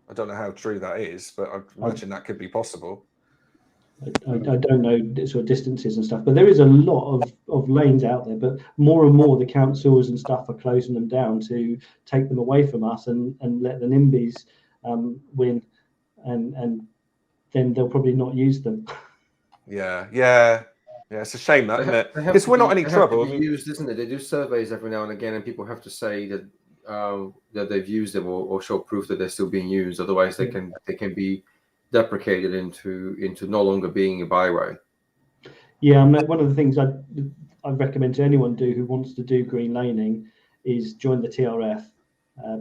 I don't know how true that is, but I imagine that could be possible. I don't know sort of distances and stuff, but there is a lot of lanes out there. But more and more, the councils and stuff are closing them down to take them away from us and let the NIMBYs win, and then they'll probably not use them. Yeah. It's a shame that, isn't it? Because we're not any trouble. They used, isn't it? They do surveys every now and again, and people have to say that that they've used them or show proof that they're still being used. Otherwise, they can be deprecated into no longer being a byway. Yeah, one of the things I recommend to anyone who wants to do green laning is join the TRF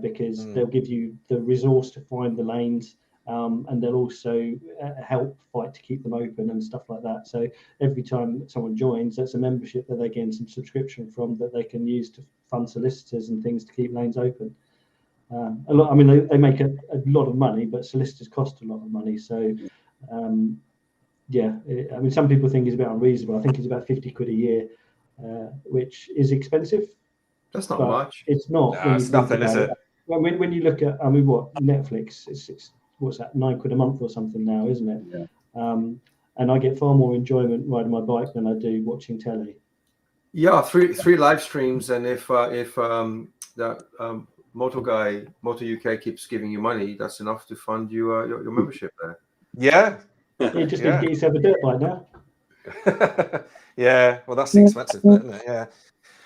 because they'll give you the resource to find the lanes. And they'll also help fight to keep them open and stuff like that. So every time someone joins, that's a membership that they gain some subscription from that they can use to fund solicitors and things to keep lanes open. A lot. I mean, they make a lot of money, but solicitors cost a lot of money. So I mean, some people think it's a bit unreasonable. I think it's about 50 quid a year, which is expensive. That's not much. It's not. No, it's nothing, is it? When you look at, I mean, what Netflix, it's what's that, £9 a month or something now, isn't it? Yeah. And I get far more enjoyment riding my bike than I do watching telly. Yeah, three live streams, and if that Moto UK keeps giving you money, that's enough to fund you your membership there. Yeah. You just need to get yourself a dirt bike now. Yeah, well, that's the expensive bit, isn't it? Yeah.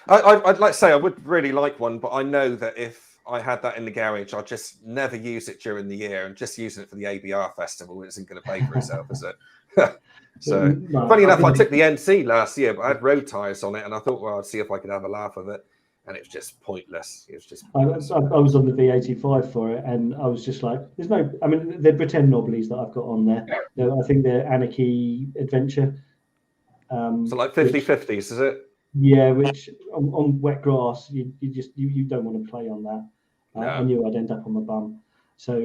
I'd like to say I would really like one, but I know that if I had that in the garage, I'd just never use it during the year, and just using it for the ABR festival isn't going to pay for itself, is it? So, funny enough, I took the NC last year, but I had road tyres on it, and I thought, well, I'd see if I could have a laugh of it, and it was just pointless. It was just pointless. I was on the V85 for it, and I was just like, there's no, I mean, they're pretend knobblies that I've got on there. I think they're Anarchy Adventure. So like 50/50s, is it? Yeah, which on wet grass, you don't want to play on that. No. I knew I'd end up on my bum. So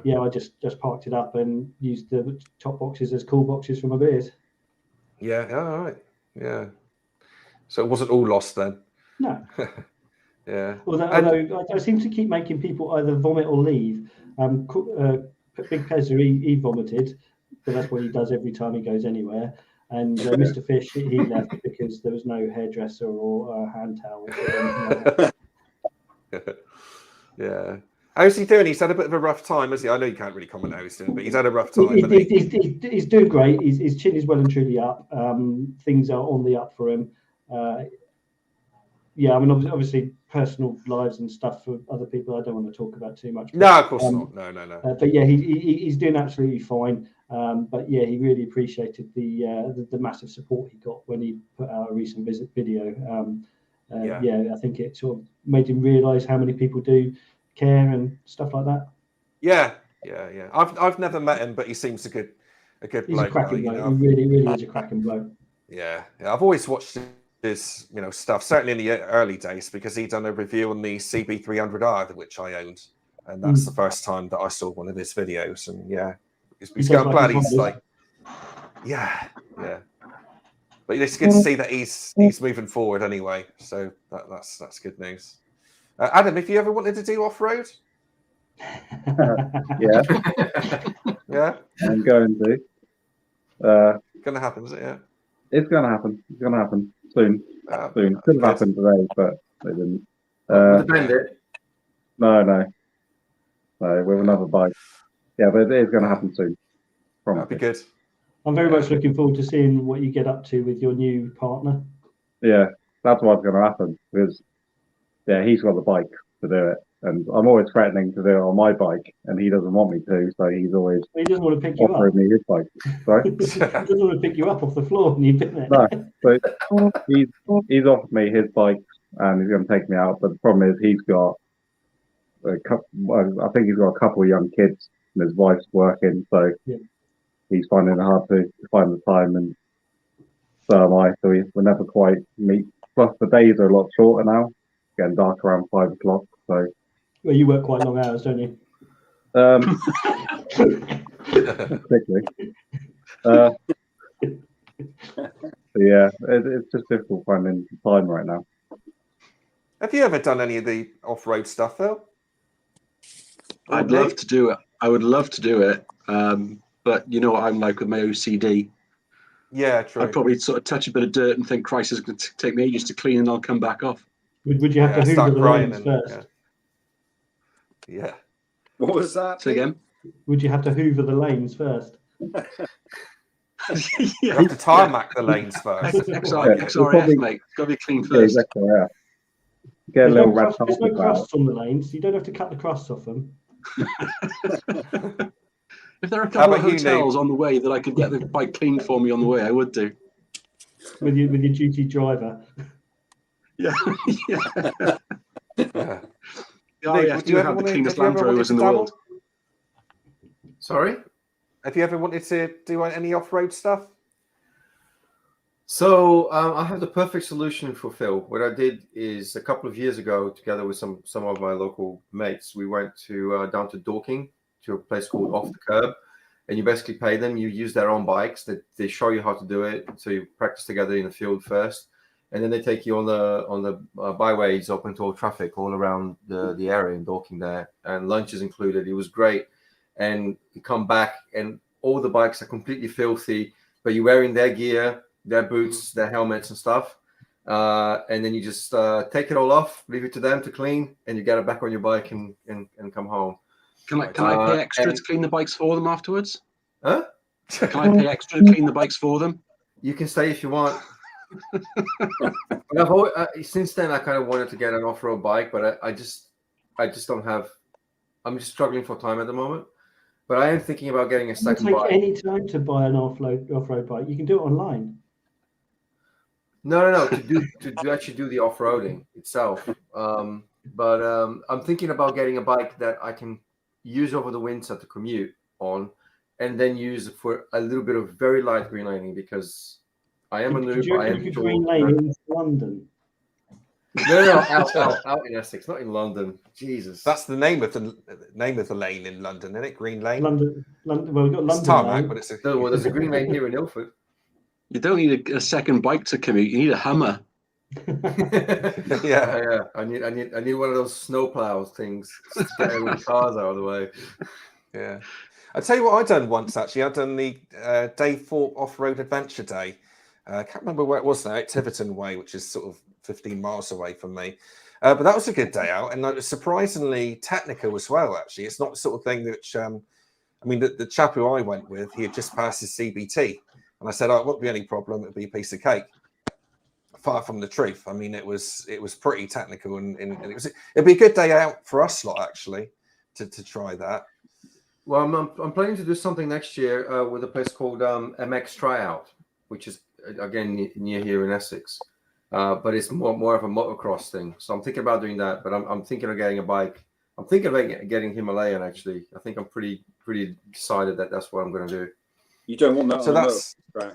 I just parked it up and used the top boxes as cool boxes for my beers. Yeah, all right. Yeah. So it wasn't all lost then? No. Yeah. Although I seem to keep making people either vomit or leave. Big Pezzer, he vomited, but that's what he does every time he goes anywhere. And Mr. Fish, he left because there was no hairdresser or hand towels or anything like that. Yeah. How's he doing? He's had a bit of a rough time, has he? I know you can't really comment how he's doing, but he's had a rough time. He's doing great. His chin is well and truly up. Things are on the up for him. I mean, obviously, personal lives and stuff for other people, I don't want to talk about too much. But, no, of course not. No. But yeah, he's doing absolutely fine. But yeah, he really appreciated the massive support he got when he put out a recent visit video. I think it sort of made him realise how many people do care and stuff like that. Yeah. I've never met him, but he seems a good He's bloke. A cracking bloke. He really is a cracking bloke. Yeah. I've always watched his stuff, certainly in the early days, because he'd done a review on the CB300R, which I owned, and that's the first time that I saw one of his videos. And I'm glad he's like, but it's good to see that he's moving forward anyway. So that's good news. Adam, if you ever wanted to do off-road, Yeah, I'm going to. gonna happen, is it? Yeah, it's gonna happen. It's gonna happen soon. Soon. Could have happened today, but they didn't. No, with another bike. Yeah, but it is going to happen soon. That'd be good. I'm very much looking forward to seeing what you get up to with your new partner. Yeah, that's what's going to happen, because he's got the bike to do it, and I'm always threatening to do it on my bike, and he doesn't want me to, so he's always doesn't want to pick you offering up. me his bike. Sorry? He doesn't want to pick you up off the floor when you've been there. No, so he's offered me his bike, and he's going to take me out, but the problem is he's got I think he's got a couple of young kids, and his wife's working, so he's finding it hard to find the time, and so am I. So we'll never quite meet. Plus, the days are a lot shorter now. It's getting dark around 5 o'clock. So, well, you work quite long hours, don't you? Particularly. So it's just difficult finding time right now. Have you ever done any of the off-road stuff, Phil? I would love to do it, but you know what I'm like with my OCD. Yeah, true. I'd probably sort of touch a bit of dirt and think, Christ, it's going to take me ages to clean, and I'll come back off. Would you have to hoover start the crying lanes and first? yeah. What was that? Say again. Would you have to hoover the lanes first? You have to tarmac the lanes first. XRF, mate. It's got to be clean Yeah, first. exactly. Yeah. Get a little red There's no carpet crusts on the lanes. You don't have to cut the crusts off them. If there are a couple of about you, hotels on the way that I could get the bike cleaned for me on the way, I would do. With your duty driver. Yeah. Yeah. The Nick, RAF would do you ever have the wanna- cleanest have you Land ever wanted Rovers to in the dabble? world. Sorry. Have you ever wanted to do any off-road stuff? So I have the perfect solution for Phil. What I did is a couple of years ago, together with some of my local mates, we went to down to Dorking to a place called Off the Curb, and you basically pay them. You use their own bikes. That they show you how to do it. So you practice together in the field first, and then they take you on the byways open to all traffic all around the area in Dorking there, and lunch is included. It was great, and you come back and all the bikes are completely filthy, but you're wearing their gear, their boots, their helmets and stuff, and then you just take it all off, leave it to them to clean, and you get it back on your bike and come home. Can I pay extra to clean the bikes for them afterwards? Huh? Can I pay extra to clean the bikes for them? You can stay if you want. But I've always, since then I kind of wanted to get an off-road bike, but I just don't have. I'm just struggling for time at the moment. But I am thinking about getting a It doesn't second take bike. any time to buy an off-road bike. You can do it online. No. To actually do the off-roading itself. But I'm thinking about getting a bike that I can use over the winter to commute on, and then use for a little bit of very light green laning, because I am a Could noob. you I reckon am you could short. green lane in London? No, out in Essex, not in London. Jesus, That's the name of the lane in London, isn't it? Green Lane. London. Well, we've got It's London tarmac, lane. but it's a well, there's a green lane here in Ilford. You don't need a second bike to commute. You need a Hummer. yeah. I need one of those snow plows things to get all the cars out of the way. Yeah. I'll tell you what I've done once, actually. I've done the Day 4 Off-Road Adventure Day. I can't remember where it was now, at Tiverton Way, which is sort of 15 miles away from me. But that was a good day out, and it was surprisingly technical as well, actually. It's not the sort of thing which, I mean, the chap who I went with, he had just passed his CBT. And I said, oh, it won't be any problem. It'll be a piece of cake. Far from the truth. I mean, it was pretty technical, and it'd be a good day out for us lot, actually, to try that. Well, I'm planning to do something next year with a place called MX Tryout, which is again near here in Essex, but it's more of a motocross thing. So I'm thinking about doing that. But I'm thinking of getting a bike. I'm thinking of getting Himalayan. Actually, I think I'm pretty decided that that's what I'm going to do. You don't want that So on a that's track.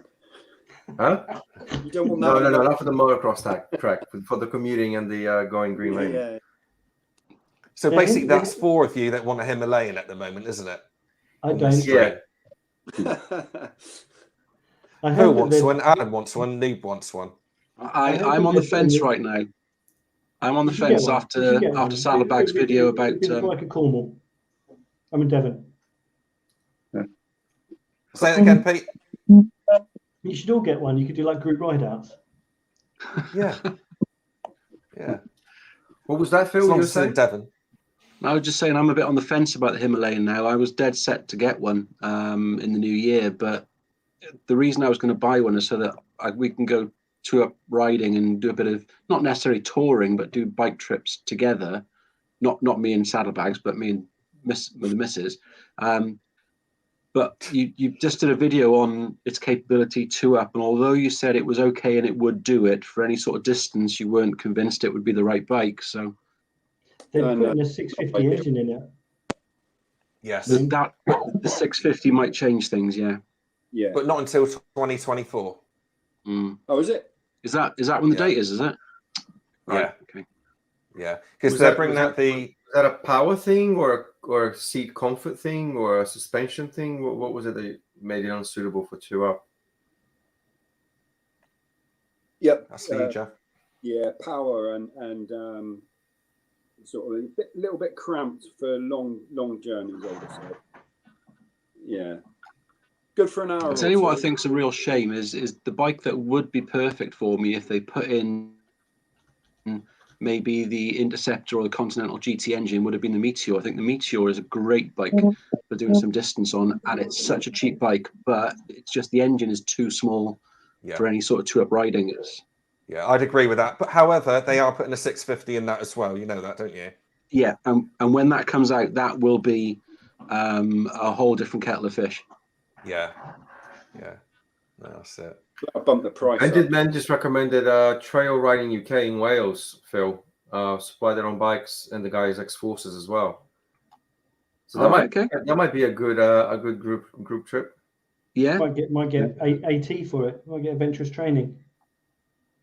Huh? You don't want that. No, not for the motocross track, for the commuting and the going green lane. Yeah. so basically that's 4 of you that want a Himalayan at the moment, isn't it? I On this don't. stream. I Who heard wants that one? Adam wants one. Noob wants one. I'm on the fence right now. I'm on the fence after Saddleback's video about. Like a Cornwall. I'm in Devon. Say that again, Pete. You should all get one. You could do like group ride outs. Yeah. Yeah. What was that, Phil? As You long were as it's in saying? Devon. I was just saying I'm a bit on the fence about the Himalayan now. I was dead set to get one in the new year, but the reason I was going to buy one is so that we can go up riding and do a bit of, not necessarily touring, but do bike trips together. Not me and Saddlebags, but me and the missus. But you just did a video on its capability 2-up, and although you said it was okay and it would do it for any sort of distance, you weren't convinced it would be the right bike. So They're putting a 650 engine in it. Yes. the 650 might change things, yeah. Yeah. But not until 2024. Mm. Oh, is it? Is that when the date is it? Right. Yeah. Okay. Yeah. Because they're bringing out the. Is that a power thing or a seat comfort thing or a suspension thing? What was it that made it unsuitable for 2-up? Yep. That's for you, Jeff. Yeah, power and sort of a little bit cramped for long journeys, I would say. Yeah. Good for an hour. I'll tell you what I think's a real shame is the bike that would be perfect for me if they put in maybe the Interceptor or the Continental GT engine would have been the Meteor. I think the Meteor is a great bike for doing some distance on, and it's such a cheap bike, but it's just the engine is too small for any sort of two-up riding. Yeah, I'd agree with that. But however, they are putting a 650 in that as well. You know that, don't you? Yeah, and when that comes out, that will be a whole different kettle of fish. Yeah, no, that's it. I bumped the price. Men just recommended Trail Riding UK in Wales, Phil. Supply their own bikes and the guys ex-forces as well. So that might be a good group trip. Yeah, might get AT for it. Might get adventurous training.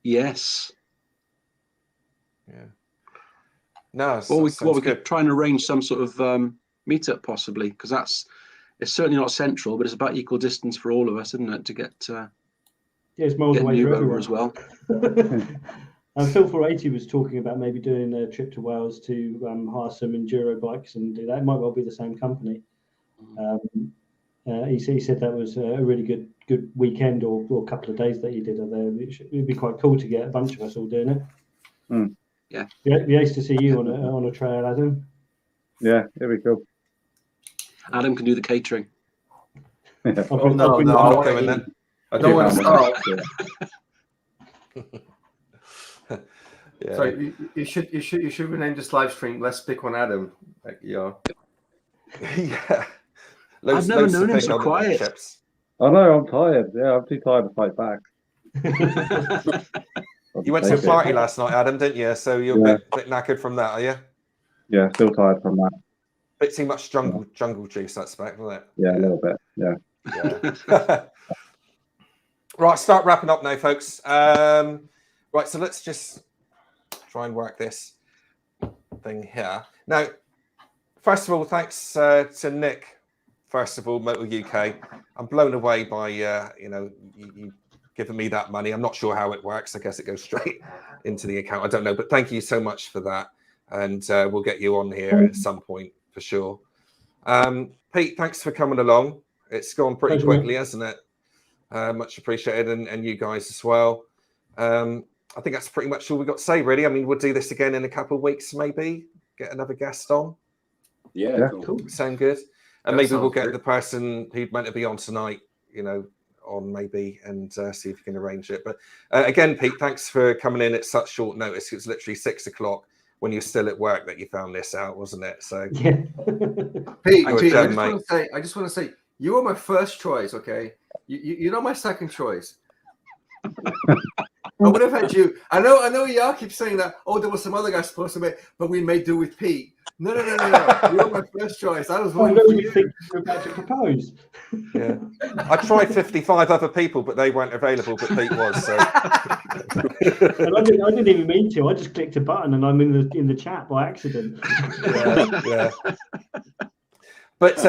Yes. Yeah. No. We could try and arrange some sort of meetup possibly, because it's certainly not central, but it's about equal distance for all of us, isn't it? To get it's miles away for everyone as well. Phil 480 was talking about maybe doing a trip to Wales to hire some enduro bikes and do that. It might well be the same company. He said that was a really good weekend or a couple of days that he did there. It'd be quite cool to get a bunch of us all doing it. Yeah. Be nice to see you on a trail, Adam. Yeah, here we go. Adam can do the catering. I don't want to start. Yeah. So you should rename this live stream. Let's pick on Adam. Yeah. I've never known him so quiet. I know, I'm tired. Yeah, I'm too tired to fight back. You went to a party last night, Adam, didn't you? So you're a bit knackered from that, are you? Yeah, still tired from that. Bit too much jungle juice, I expect, wasn't it? Yeah, a little bit. Yeah. Right, start wrapping up now, folks. Right, so let's just try and work this thing here. Now, first of all, thanks to Nick. First of all, Moto UK. I'm blown away by you giving me that money. I'm not sure how it works. I guess it goes straight into the account. I don't know, but thank you so much for that. And we'll get you on here at some point for sure. Pete, thanks for coming along. It's gone pretty quickly, hasn't it? Much appreciated, and you guys as well. I think that's pretty much all we've got to say, really. I mean, we'll do this again in a couple of weeks, maybe. Get another guest on. Yeah. Cool. Sound good? And maybe we'll get the person who'd meant to be on tonight, on maybe, and see if you can arrange it. But again, Pete, thanks for coming in at such short notice. It was literally 6 o'clock when you're still at work that you found this out, wasn't it? So, yeah. Pete, I just want to say, you were my first choice, okay? You're not my second choice. I would have had you. I know y'all keep saying that, there was some other guy supposed to be, but we may do with Pete. No. You're my first choice. I was waiting for you. You're about to propose. Yeah. I tried 55 other people, but they weren't available, but Pete was. So. And I didn't even mean to. I just clicked a button and I'm in the chat by accident. Yeah. But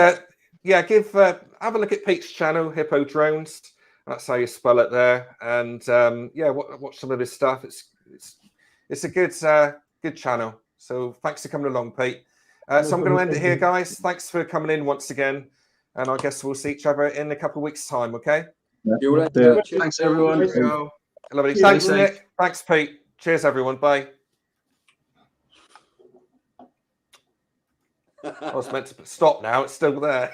have a look at Pete's channel, Hippo-Drones. That's how you spell it there. And watch some of his stuff. It's a good channel. So thanks for coming along, Pete. So I'm going to end it here, guys. Thanks for coming in once again. And I guess we'll see each other in a couple of weeks' time, okay? Yeah. Thanks, everyone. Lovely. Thanks, Nick. Thanks, Pete. Cheers, everyone. Bye. I was meant to stop now. It's still there.